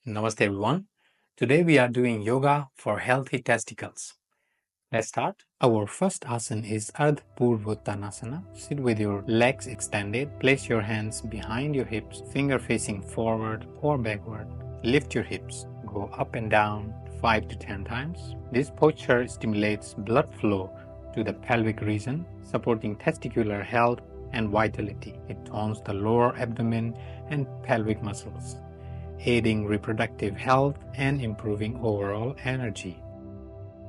Namaste everyone. Today we are doing yoga for healthy testicles. Let's start. Our first asana is Ardha Purvottanasana. Sit with your legs extended. Place your hands behind your hips, finger facing forward or backward. Lift your hips. Go up and down 5 to 10 times. This posture stimulates blood flow to the pelvic region, supporting testicular health and vitality. It tones the lower abdomen and pelvic muscles, aiding reproductive health and improving overall energy.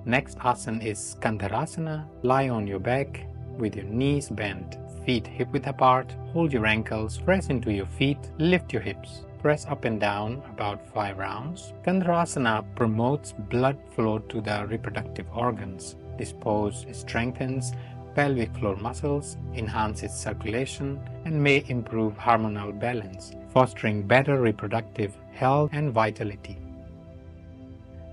Next asana is Skandharasana. Lie on your back with your knees bent, feet hip-width apart. Hold your ankles, press into your feet, lift your hips. Press up and down about 5 rounds. Skandharasana promotes blood flow to the reproductive organs. This pose strengthens pelvic floor muscles, enhances circulation, and may improve hormonal balance, fostering better reproductive health and vitality.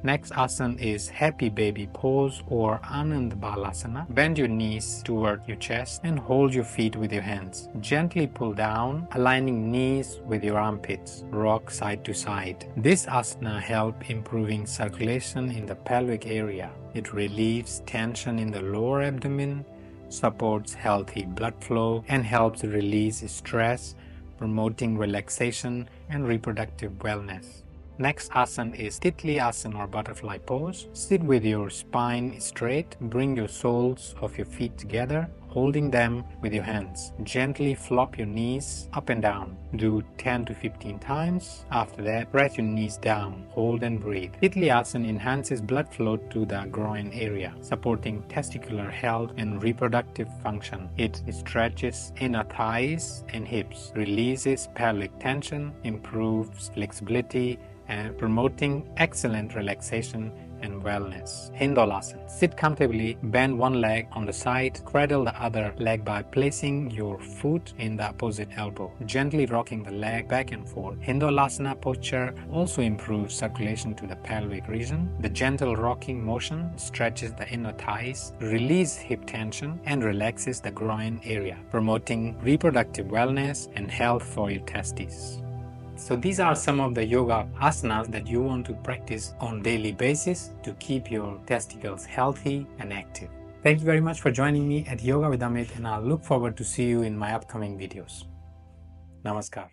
Next asana is Happy Baby Pose or Anand Balasana. Bend your knees toward your chest and hold your feet with your hands. Gently pull down, aligning knees with your armpits. Rock side to side. This asana helps improving circulation in the pelvic area. It relieves tension in the lower abdomen, supports healthy blood flow, and helps release stress, promoting relaxation and reproductive wellness. Next asana is Titli Asana or butterfly pose. Sit with your spine straight. Bring your soles of your feet together, holding them with your hands. Gently flop your knees up and down. Do 10 to 15 times. After that, press your knees down. Hold and breathe. Titli Asana enhances blood flow to the groin area, supporting testicular health and reproductive function. It stretches inner thighs and hips, releases pelvic tension, improves flexibility, and promoting excellent relaxation and wellness. Hindol Sit. Sit comfortably, bend one leg on the side, cradle the other leg by placing your foot in the opposite elbow, gently rocking the leg back and forth. Hindol posture also improves circulation to the pelvic region. The gentle rocking motion stretches the inner thighs, releases hip tension, and relaxes the groin area, promoting reproductive wellness and health for your testes. So these are some of the yoga asanas that you want to practice on daily basis to keep your testicles healthy and active. Thank you very much for joining me at Yoga with Amit, and I'll look forward to see you in my upcoming videos. Namaskar.